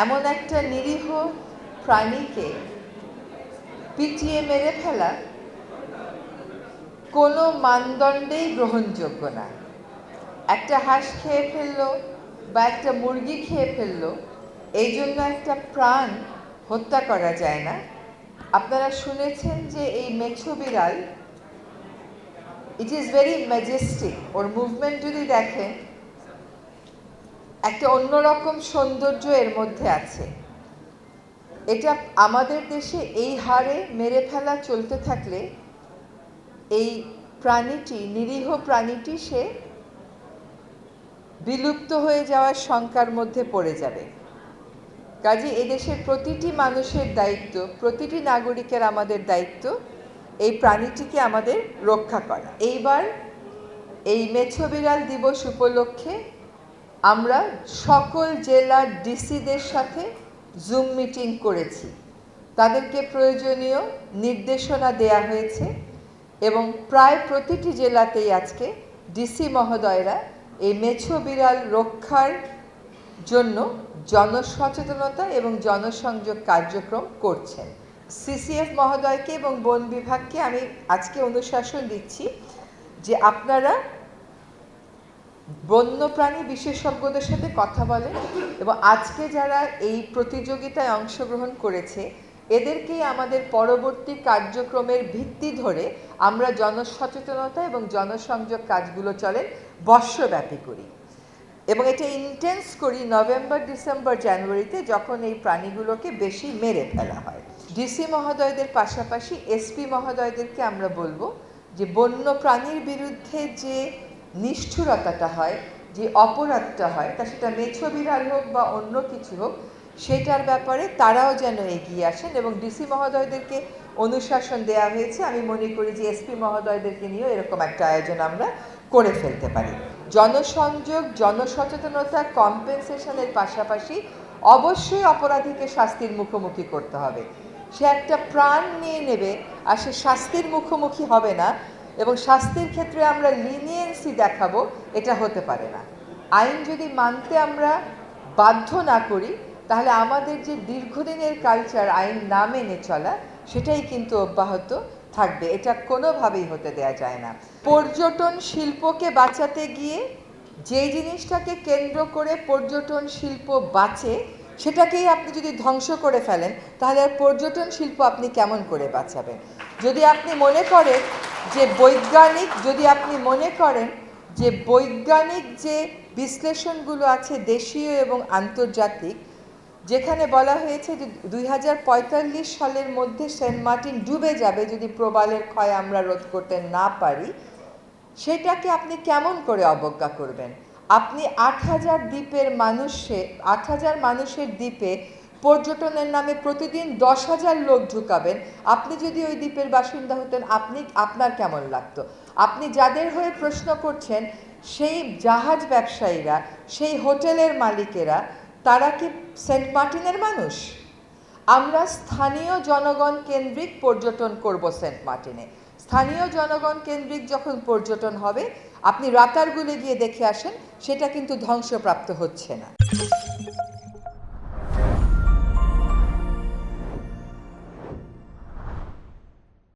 এমন একটা নিরীহ প্রাণীকে পিটিয়ে মেরে ফেলা কোনো মানদণ্ডেই গ্রহণযোগ্য না। একটা হাঁস খেয়ে ফেললো বা একটা মুরগি খেয়ে ফেললো, এই জন্য একটা প্রাণ হত্যা করা যায় না। আপনারা শুনেছেন যে এই মেছো বিড়াল, it is very Majestic. Or movement যদি দেখেন, একটা অন্যরকম সৌন্দর্য এর মধ্যে আছে। এটা আমাদের দেশে এই হারে মেরে ফেলা চলতে থাকলে এই প্রাণীটি, নিরীহ প্রাণীটি, সে বিলুপ্ত হয়ে যাওয়ার শঙ্কার মধ্যে পড়ে যাবে। কাজে এদেশের প্রতিটি মানুষের দায়িত্ব, প্রতিটি নাগরিকের আমাদের দায়িত্ব এই প্রাণীটিকে আমাদের রক্ষা করা। এইবার এই মেছো বিড়াল দিবস উপলক্ষে আমরা সকল জেলার ডিসিদের সাথে জুম মিটিং করেছি। তাদেরকে প্রয়োজনীয় নির্দেশনা দেয়া হয়েছে এবং প্রায় প্রতিটি জেলাতেই আজকে ডিসি মহোদয়রা এই মেছো বিড়াল রক্ষার জন্য জনসচেতনতা এবং জনসংযোগ কার্যক্রম করছেন। সিসিএফ মহোদয়কে এবং বন বিভাগকে আমি আজকে অনুশাসন দিচ্ছি যে আপনারা বন্যপ্রাণী বিশেষজ্ঞদের সাথে কথা বলেন এবং আজকে যারা এই প্রতিযোগিতায় অংশগ্রহণ করেছে এদেরকেই আমাদের পরবর্তী কার্যক্রমের ভিত্তি ধরে আমরা জনসচেতনতা এবং জনসংযোগ কাজগুলো চলে বর্ষব্যাপী করি এবং এটা ইন্টেন্স করি নভেম্বর, ডিসেম্বর, জানুয়ারিতে, যখন এই প্রাণীগুলোকে বেশি মেরে ফেলা হয়। ডিসি মহোদয়দের পাশাপাশি এসপি মহোদয়দেরকে আমরা বলবো যে বন্য প্রাণীর বিরুদ্ধে যে নিষ্ঠুরতাটা হয়, যে অপরাধটা হয়, তা সেটা মেছো বিড়াল হোক বা অন্য কিছু হোক, সেটার ব্যাপারে তারাও যেন এগিয়ে আসেন এবং ডিসি মহোদয়দেরকে অনুশাসন দেওয়া হয়েছে। আমি মনে করি যে এসপি মহোদয়দেরকে নিয়েও এরকম একটা আয়োজন আমরা করে ফেলতে পারি। জনসংযোগ, জনসচেতনতা, কম্পেনসেশনের পাশাপাশি অবশ্যই অপরাধীকে শাস্তির মুখোমুখি করতে হবে। সে একটা প্রাণ নিয়ে নেবে আর সে শাস্তির মুখোমুখি হবে না এবং শাস্তির ক্ষেত্রে আমরা লিনিয়েন্সি দেখাবো, এটা হতে পারে না। আইন যদি মানতে আমরা বাধ্য না করি তাহলে আমাদের যে দীর্ঘদিনের কালচার আইন না মেনে চলা, সেটাই কিন্তু অব্যাহত থাকবে। এটা কোনোভাবেই হতে দেয়া যায় না। পর্যটন শিল্পকে বাঁচাতে গিয়ে যেই জিনিসটাকে কেন্দ্র করে পর্যটন শিল্প বাঁচে সেটাকেই আপনি যদি ধ্বংস করে ফেলেন তাহলে আর পর্যটন শিল্প আপনি কেমন করে বাঁচাবেন? যদি আপনি মনে করেন যে বৈজ্ঞানিক যে বিশ্লেষণগুলো আছে দেশীয় এবং আন্তর্জাতিক, যেখানে বলা হয়েছে যে 2045 সালের মধ্যে সেন্ট মার্টিন ডুবে যাবে যদি প্রবালের ক্ষয় আমরা রোধ করতে না পারি, সেটাকে আপনি কেমন করে অবজ্ঞা করবেন? আপনি 8,000 মানুষের দ্বীপে পর্যটনের নামে প্রতিদিন 10,000 লোক ঢুকাবেন। আপনি যদি ওই দ্বীপের বাসিন্দা হতেন আপনার কেমন লাগতো? আপনি যাদের হয়ে প্রশ্ন করছেন সেই জাহাজ ব্যবসায়ীরা, সেই হোটেলের মালিকেরা, তারা কি সেন্ট মার্টিনের মানুষ? আমরা স্থানীয় জনগণ কেন্দ্রিক পর্যটন করব সেন্ট মার্টিনে। স্থানীয় জনগণ কেন্দ্রিক যখন পর্যটন হবে, আপনি রাতারগুলে গিয়ে দেখে আসেন, সেটা কিন্তু ধ্বংসপ্রাপ্ত হচ্ছে না।